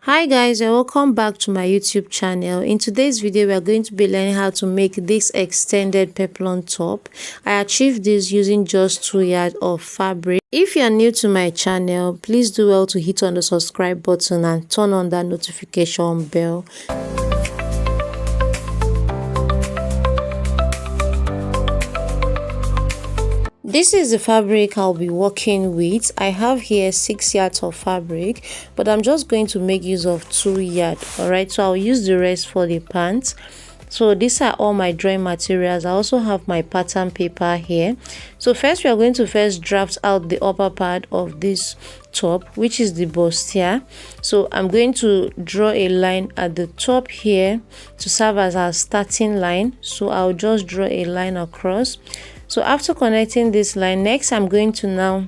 Hi guys, and welcome back to my YouTube channel. In today's video we are going to be learning how to make this extended peplum top. I achieved this using just 2 yards of fabric. If you are new to my channel, please do well to hit on the subscribe button and turn on that notification bell. This is the fabric I'll be working with. I have here 6 yards of fabric, but I'm just going to make use of 2 yards. Alright, so I'll use the rest for the pants. So these are all my drawing materials. I also have my pattern paper here. So first we are going to draft out the upper part of this top, which is the bustier. So I'm going to draw a line at the top here to serve as our starting line. So I'll just draw a line across. So after connecting this line, next I'm going to now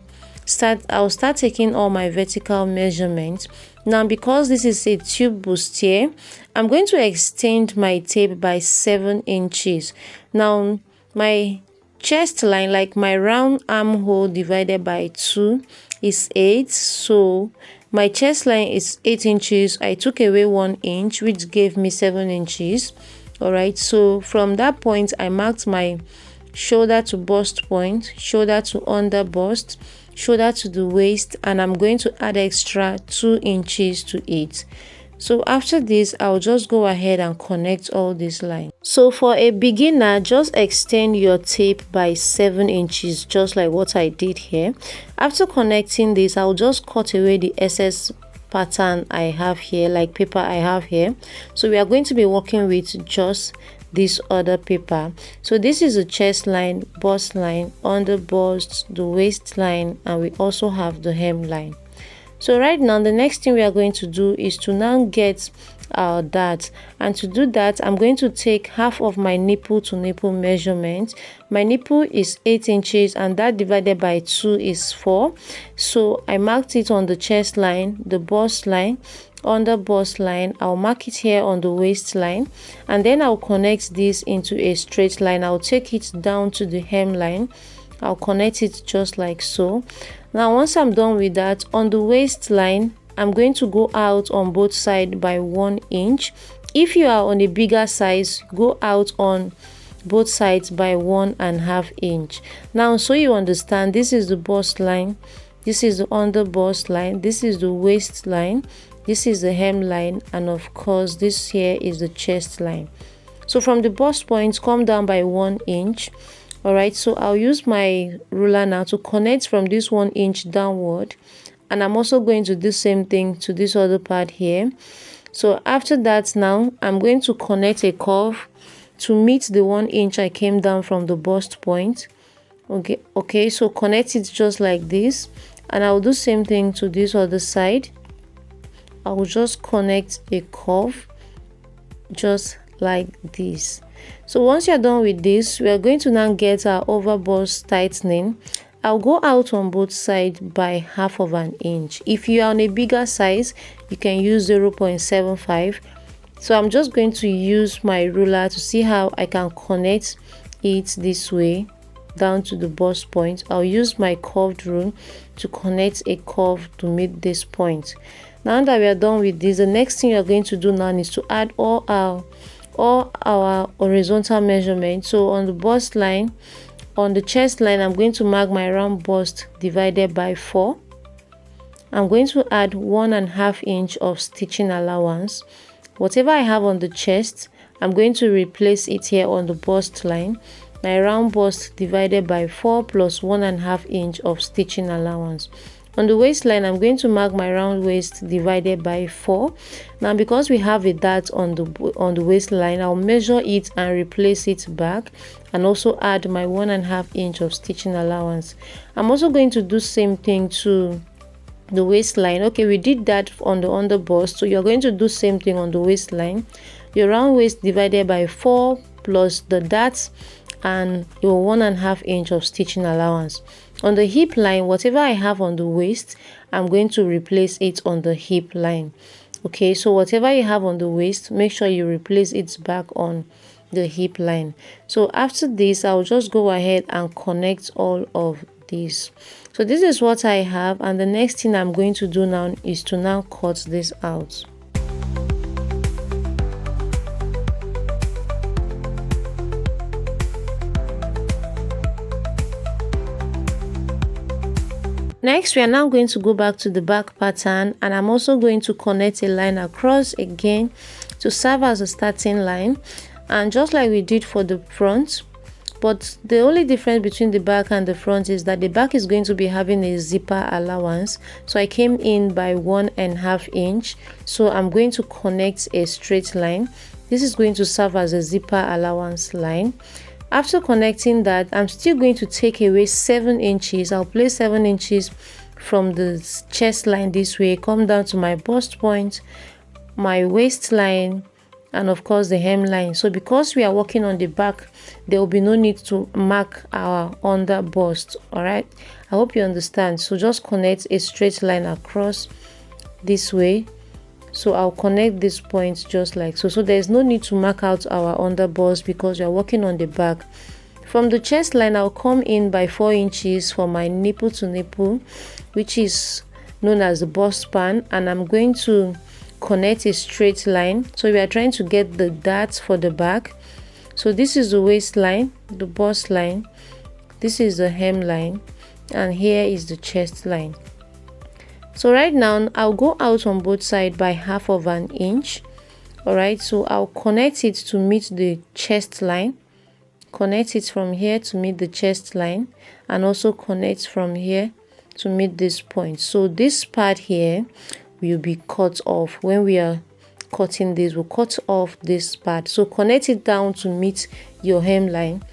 I'll start taking all my vertical measurements. Now because this is a tube bustier, I'm going to extend my tape by 7 inches. Now my chest line, like my round armhole divided by 2 is 8. So my chest line is 8 inches. I took away 1 inch, which gave me 7 inches. Alright, so from that point I marked my shoulder to bust point, shoulder to under bust, shoulder to the waist, and I'm going to add extra 2 inches to it. So after this, I'll just go ahead and connect all these lines. So for a beginner, just extend your tape by 7 inches, just like what I did here. After connecting this, I'll just cut away the excess pattern I have here, like paper I have here. So we are going to be working with just this other paper. So this is the chest line, bust line, under bust, the waist line, and we also have the hem line. So right now the next thing we are going to do is to now get our dart, and to do that I'm going to take half of my nipple to nipple measurement. My nipple is 8 inches and that divided by 2 is 4. So I marked it on the chest line, the bust line, under bust line. I'll mark it here on the waistline, and then I'll connect this into a straight line. I'll take it down to the hem line. I'll connect it just like so. Now once I'm done with that, on the waistline I'm going to go out on both sides by 1 inch. If you are on a bigger size, go out on both sides by 1.5 inch. Now so you understand, this is the bust line, this is the under bust line, this is the waistline, this is the hem line, and of course this here is the chest line. So from the bust point, come down by 1 inch. Alright, so I'll use my ruler now to connect from this 1 inch downward, and I'm also going to do the same thing to this other part here. So after that, now I'm going to connect a curve to meet the 1 inch I came down from the bust point. Okay, so connect it just like this, and I'll do the same thing to this other side. I will just connect a curve just like this. So once you're done with this, we are going to now get our over bust tightening. I'll go out on both sides by half of an inch. If you are on a bigger size, you can use 0.75. So I'm just going to use my ruler to see how I can connect it this way down to the bust point. I'll use my curved rule to connect a curve to meet this point. Now that we are done with this, the next thing you're going to do now is to add all our horizontal measurements. So on the bust line, on the chest line, I'm going to mark my round bust divided by 4. I'm going to add 1.5 inch of stitching allowance. Whatever I have on the chest, I'm going to replace it here on the bust line. My round bust divided by 4 plus 1.5 inch of stitching allowance. On the waistline, I'm going to mark my round waist divided by 4. Now because we have a dart on the waistline, I'll measure it and replace it back, and also add my 1.5 inch of stitching allowance. I'm also going to do same thing to the waistline. Okay, we did that on the under bust, so you're going to do same thing on the waistline. Your round waist divided by 4 plus the dart and your 1.5 inch of stitching allowance. On the hip line, whatever I have on the waist, I'm going to replace it on the hip line. Okay, so whatever you have on the waist, make sure you replace it back on the hip line. So after this, I'll just go ahead and connect all of these. So this is what I have, and the next thing I'm going to do now is to now cut this out. Next, we are now going to go back to the back pattern, and I'm also going to connect a line across again to serve as a starting line, and just like we did for the front. But the only difference between the back and the front is that the back is going to be having a zipper allowance. So I came in by 1.5 inch. So I'm going to connect a straight line. This is going to serve as a zipper allowance line. After connecting that, I'm still going to take away 7 inches. I'll place 7 inches from the chest line this way, come down to my bust point, my waistline, and of course the hemline. So because we are working on the back, there will be no need to mark our under bust. All right, I hope you understand. So just connect a straight line across this way. So I'll connect this point just like so. So there's no need to mark out our under bust because we are working on the back. From the chest line, I'll come in by 4 inches for my nipple to nipple, which is known as the bust span, and I'm going to connect a straight line. So we are trying to get the darts for the back. So this is the waistline, the bust line, this is the hemline, and here is the chest line. So right now I'll go out on both sides by 1/2 inch. All right, so I'll connect it to meet the chest line, connect it from here to meet the chest line, and also connect from here to meet this point. So this part here will be cut off. When we are cutting this, we'll cut off this part. So connect it down to meet your hemline.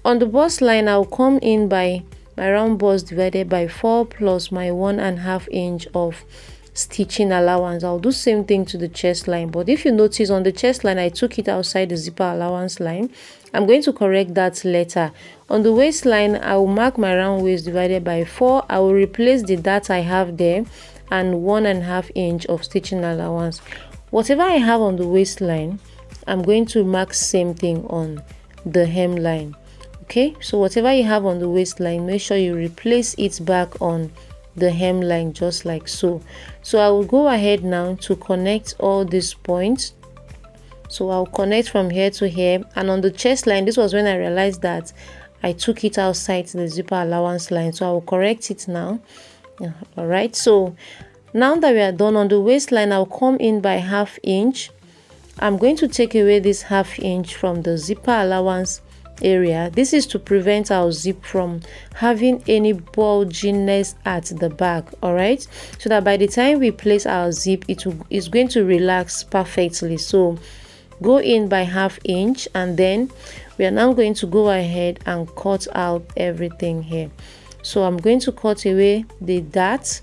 On the bust line, I'll come in by my round bust divided by 4 plus my 1.5 inch of stitching allowance. I'll do same thing to the chest line, but if you notice on the chest line I took it outside the zipper allowance line. I'm going to correct that later. On the waistline, I will mark my round waist divided by 4. I will replace the dart I have there and 1.5 inch of stitching allowance. Whatever I have on the waistline, I'm going to mark same thing on the hemline. Okay, so whatever you have on the waistline, make sure you replace it back on the hemline just like so. So I will go ahead now to connect all these points. So I'll connect from here to here, and on the chest line, this was when I realized that I took it outside the zipper allowance line, so I will correct it now. All right, so now that we are done on the waistline, I'll come in by 1/2 inch. I'm going to take away this 1/2 inch from the zipper allowance area. This is to prevent our zip from having any bulginess at the back. All right, so that by the time we place our zip, it's going to relax perfectly. So go in by 1/2 inch, and then we are now going to go ahead and cut out everything here. So I'm going to cut away the dart.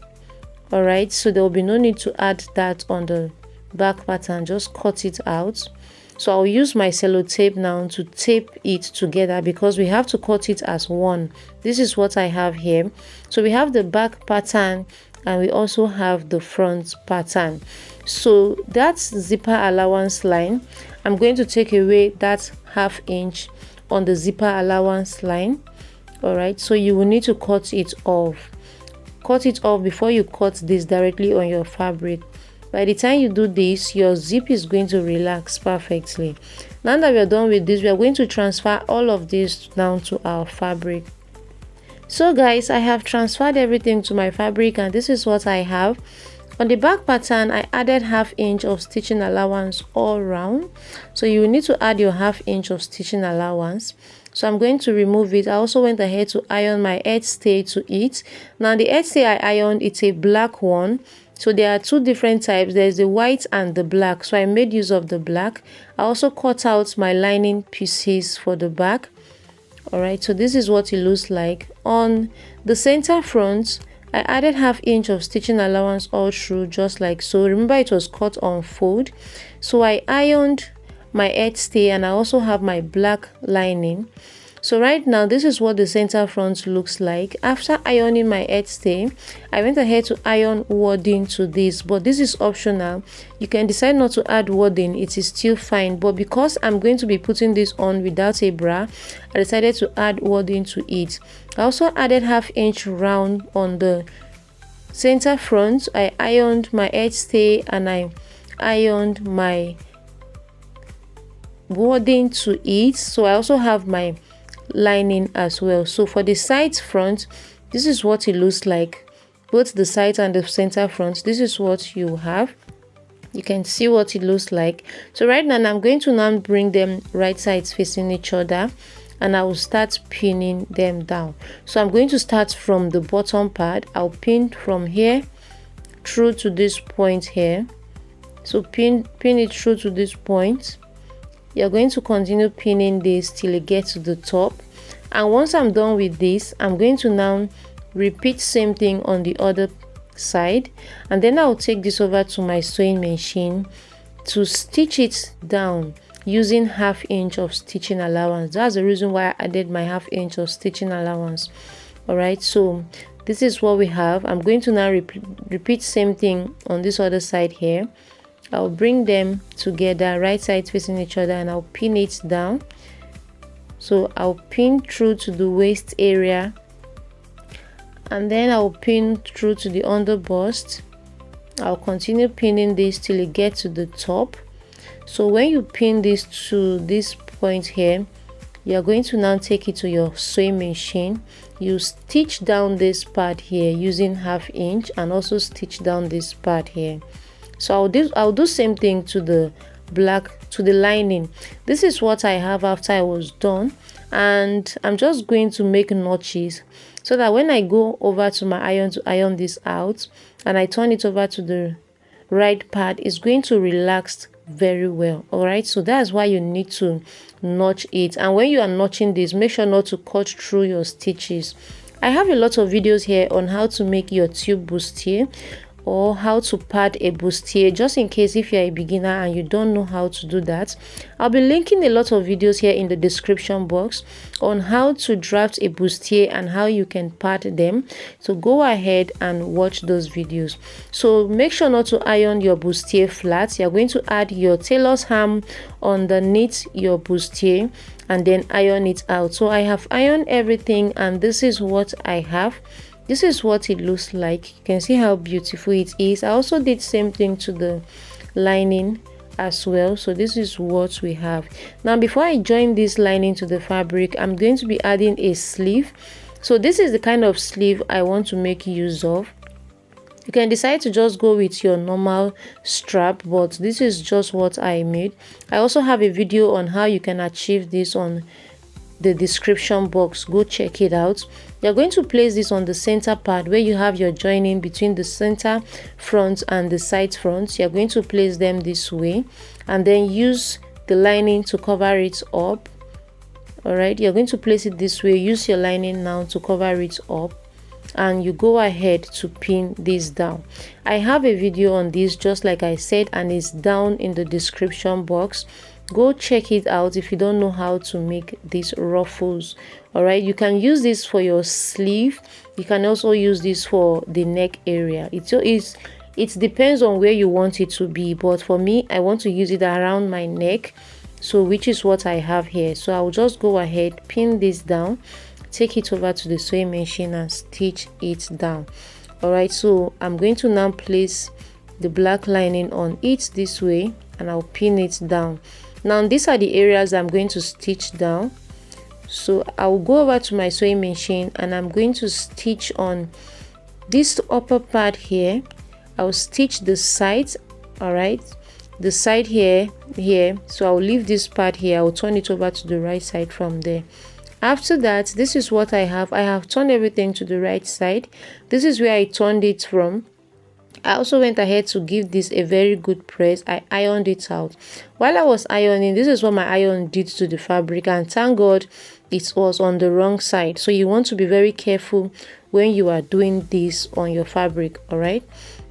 All right, so there will be no need to add that on the back pattern, just cut it out. So I'll use my sellotape now to tape it together because we have to cut it as one. This is what I have here. So we have the back pattern and we also have the front pattern. So that's zipper allowance line. I'm going to take away that 1/2 inch on the zipper allowance line. All right, so you will need to cut it off. Cut it off before you cut this directly on your fabric. By the time you do this, your zip is going to relax perfectly. Now that we are done with this, we are going to transfer all of this down to our fabric. So guys, I have transferred everything to my fabric, and this is what I have. On the back pattern, I added 1/2 inch of stitching allowance all around. So you will need to add your 1/2 inch of stitching allowance. So I'm going to remove it. I also went ahead to iron my edge stay to it. Now the edge stay I ironed, it's a black one. So there are two different types. There's the white and the black. So I made use of the black. I also cut out my lining pieces for the back. All right, so this is what it looks like. On the center front, I added 1/2 inch of stitching allowance all through, just like so. Remember, it was cut on fold. So I ironed my edge stay, and I also have my black lining. So right now, this is what the center front looks like. After ironing my edge stay, I went ahead to iron wording to this, but this is optional. You can decide not to add wording, it is still fine. But because I'm going to be putting this on without a bra, I decided to add wording to it. I also added 1/2 inch round on the center front. I ironed my edge stay and I ironed my wording to it. So I also have my lining as well. So for the sides front, this is what it looks like. both the sides and the center front. This is what you have. You can see what it looks like. So right now I'm going to now bring them right sides facing each other, and I will start pinning them down. So I'm going to start from the bottom part. I'll pin from here through to this point here. So pin it through to this point. You're going to continue pinning this till it gets to the top, and once I'm done with this, I'm going to now repeat same thing on the other side, and then I'll take this over to my sewing machine to stitch it down using 1/2 inch of stitching allowance. That's the reason why I added my 1/2 inch of stitching allowance. All right, so this is what we have. I'm going to now repeat same thing on this other side here. I'll bring them together, right sides facing each other, and I'll pin it down. So I'll pin through to the waist area, and then I'll pin through to the under bust. I'll continue pinning this till it gets to the top. So when you pin this to this point here, you're going to now take it to your sewing machine. You stitch down this part here using 1/2 inch, and also stitch down this part here. So I'll do same thing to the lining. This is what I have after I was done, and I'm just going to make notches so that when I go over to my iron to iron this out and I turn it over to the right part, it's going to relax very well. All right, so that's why you need to notch it, and when you are notching this, make sure not to cut through your stitches. I have a lot of videos here on how to make your tube bustier, or how to pad a bustier, just in case if you're a beginner and you don't know how to do that. I'll be linking a lot of videos here in the description box on how to draft a bustier and how you can pad them, so go ahead and watch those videos. So make sure not to iron your bustier flat. You're going to add your tailor's ham underneath your bustier and then iron it out. So I have ironed everything, and this is what I have. This is what it looks like. You can see how beautiful it is. I also did same thing to the lining as well. So this is what we have. Now before I join this lining to the fabric, I'm going to be adding a sleeve. So this is the kind of sleeve I want to make use of. You can decide to just go with your normal strap, but this is just what I made. I also have a video on how you can achieve this on the description box. Go check it out. You're going to place this on the center part where you have your joining between the center front and the side front. You're going to place them this way, and then use the lining to cover it up. All right, you're going to place it this way. Use your lining now to cover it up, and you go ahead to pin this down. I have a video on this, just like I said, and it's down in the description box. Go check it out if you don't know how to make these ruffles. All right, you can use this for your sleeve. You can also use this for the neck area. It depends on where you want it to be, but for me, I want to use it around my neck, so which is what I have here. So I'll just go ahead, pin this down, take it over to the sewing machine and stitch it down. All right, so I'm going to now place the black lining on it this way, and I'll pin it down. Now these are the areas I'm going to stitch down. So I'll go over to my sewing machine, and I'm going to stitch on this upper part here. I'll stitch the sides. All right, the side here. So I'll leave this part here. I'll turn it over to the right side from there. After that, this is what I have. I have turned everything to the right side. This is where I turned it from. I also went ahead to give this a very good press. I ironed it out. While I was ironing, this is what my iron did to the fabric, and thank God it was on the wrong side. So you want to be very careful when you are doing this on your fabric. All right,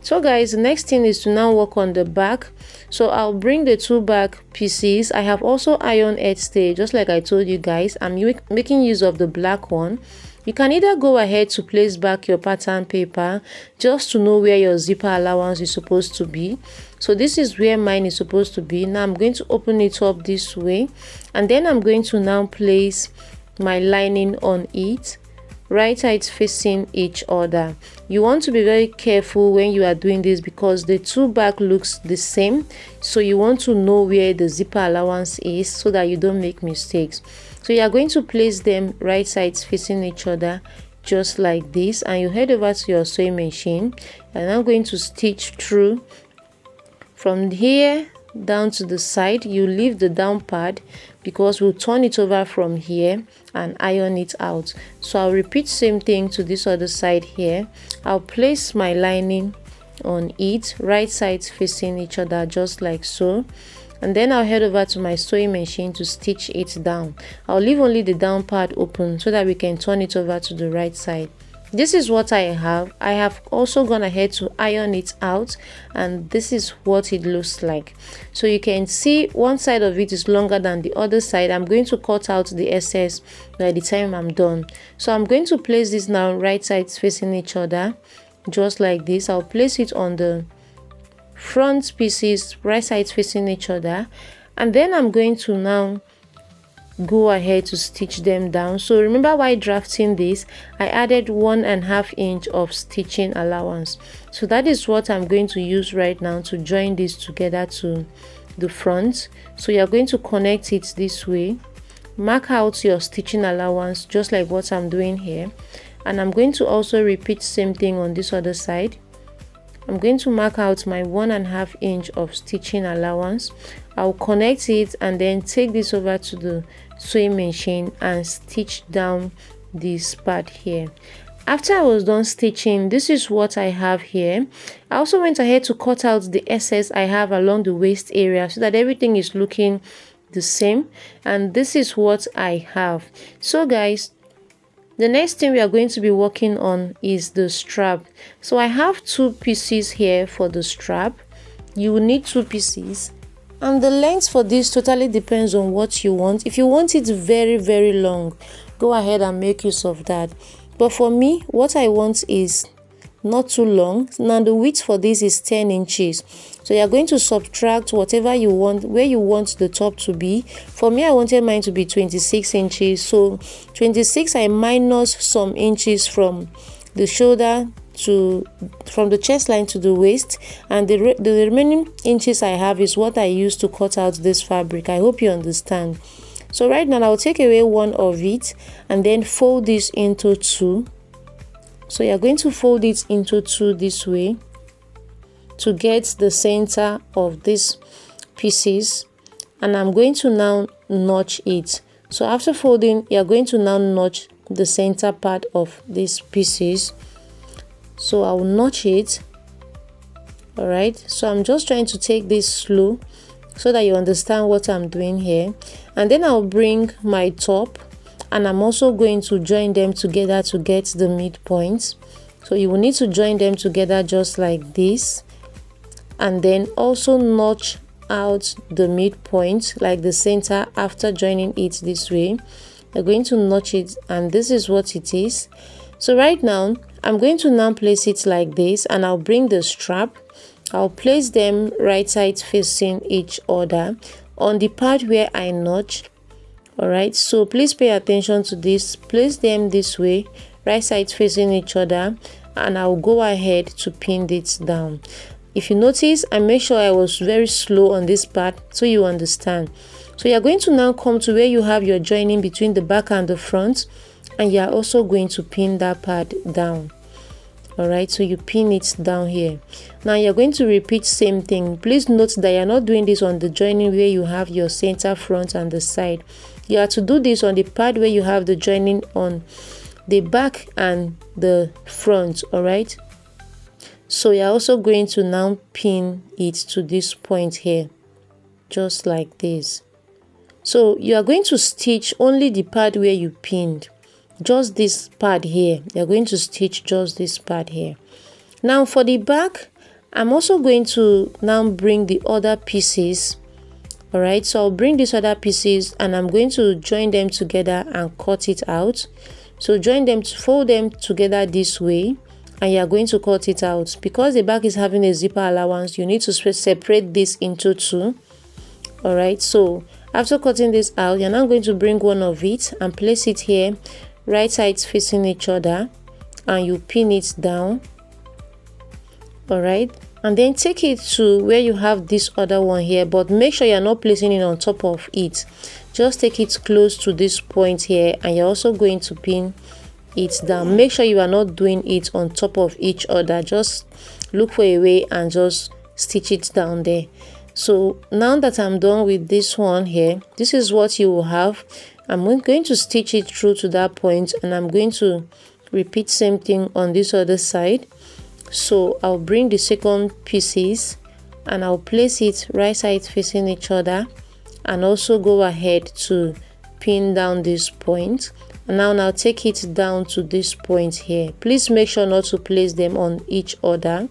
so guys, the next thing is to now work on the back. So I'll bring the two back pieces. I have also ironed edge stay, just like I told you guys. I'm making use of the black one. You can either go ahead to place back your pattern paper just to know where your zipper allowance is supposed to be. So this is where mine is supposed to be. Now I'm going to open it up this way, and then I'm going to now place my lining on it, right sides facing each other. You want to be very careful when you are doing this because the two back looks the same, so you want to know where the zipper allowance is so that you don't make mistakes. So you are going to place them right sides facing each other just like this, and you head over to your sewing machine, and I'm going to stitch through from here down to the side. You leave the down part because we'll turn it over from here and iron it out. So I'll repeat same thing to this other side here. I'll place my lining on it, right sides facing each other, just like so, and then I'll head over to my sewing machine to stitch it down. I'll leave only the down part open so that we can turn it over to the right side. This is what I have also gone ahead to iron it out, and this is what it looks like. So you can see one side of it is longer than the other side. I'm going to cut out the excess by the time I'm done. So I'm going to place this now right sides facing each other, just like this. I'll place it on the front pieces, right sides facing each other, and then I'm going to now go ahead to stitch them down. So remember, while drafting this, I added 1.5 inch of stitching allowance. So that is what I'm going to use right now to join this together to the front. So you're going to connect it this way, mark out your stitching allowance just like what I'm doing here, and I'm going to also repeat same thing on this other side. I'm going to mark out my 1.5 inch of stitching allowance. I'll connect it and then take this over to the sewing machine and stitch down this part here. After I was done stitching, this is what I have here. I also went ahead to cut out the excess I have along the waist area so that everything is looking the same, and this is what I have. So guys, the next thing we are going to be working on is the strap. So I have 2 pieces here for the strap. You will need 2 pieces, and the length for this totally depends on what you want. If you want it very long, go ahead and make use of that. But for me, what I want is not too long. Now the width for this is 10 inches. So you are going to subtract whatever you want, where you want the top to be. For me, I wanted mine to be 26 inches. So 26, I minus some inches from the shoulder to, from the chest line to the waist, and the remaining inches I have is what I use to cut out this fabric. I hope you understand. So right now I'll take away one of it and then fold this into 2. So you're going to fold it into 2 this way to get the center of these pieces, and I'm going to now notch it. So after folding, you're going to now notch the center part of these pieces. So I'll notch it. All right, so I'm just trying to take this slow so that you understand what I'm doing here, and then I'll bring my top, and I'm also going to join them together to get the midpoint. So you will need to join them together just like this, and then also notch out the midpoint like the center. After joining it this way, you're going to notch it, and this is what it is. So right now I'm going to now place it like this, and I'll bring the strap. I'll place them right side facing each other on the part where I notch. Alright, so please pay attention to this. Place them this way, right sides facing each other, and I'll go ahead to pin it down. If you notice, I make sure I was very slow on this part so you understand. So you're going to now come to where you have your joining between the back and the front, and you're also going to pin that part down. Alright, so you pin it down here. Now you're going to repeat same thing. Please note that you're not doing this on the joining where you have your center, front, and the side. You have to do this on the part where you have the joining on the back and the front. Alright, so you're also going to now pin it to this point here, just like this. So you are going to stitch only the part where you pinned, just this part here. You're going to stitch just this part here. Now for the back, I'm also going to now bring the other pieces. All right, so I'll bring these other pieces and I'm going to join them together and cut it out. So join them, fold them together this way, and you're going to cut it out. Because the back is having a zipper allowance, you need to separate this into 2. All right, so after cutting this out, you're now going to bring one of it and place it here, right sides facing each other, and you pin it down. All right, and then take it to where you have this other one here, but make sure you're not placing it on top of it. Just take it close to this point here, and you're also going to pin it down. Make sure you are not doing it on top of each other. Just look for a way and just stitch it down there. So now that I'm done with this one here, this is what you will have. I'm going to stitch it through to that point, and I'm going to repeat same thing on this other side. So I'll bring the second pieces and I'll place it right side facing each other, and also go ahead to pin down this point. And now take it down to this point here. Please make sure not to place them on each other.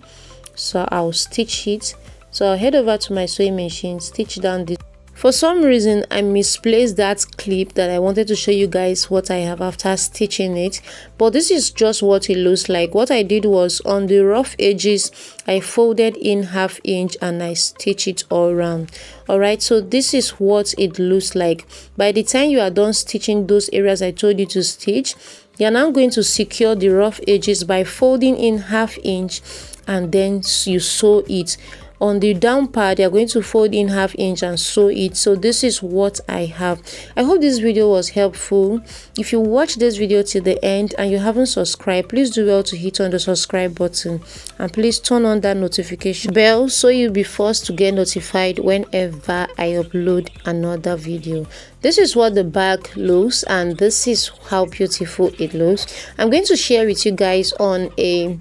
So I'll stitch it. So I'll head over to my sewing machine, stitch down this. For some reason I misplaced that clip that I wanted to show you guys what I have after stitching it, but this is just what it looks like. What I did was, on the rough edges I folded in 1/2 inch and I stitch it all around. Alright, so this is what it looks like. By the time you are done stitching those areas I told you to stitch, you're now going to secure the rough edges by folding in 1/2 inch, and then you sew it. On the down part, you're going to fold in 1/2 inch and sew it. So this is what I have. I hope this video was helpful. If you watched this video till the end and you haven't subscribed, please do well to hit on the subscribe button, and please turn on that notification bell so you'll be first to get notified whenever I upload another video. This is what the bag looks, and this is how beautiful it looks. I'm going to share with you guys on a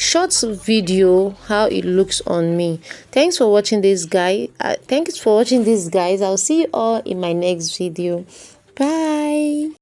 short video how it looks on me. Thanks for watching this guys. I'll see you all in my next video. Bye.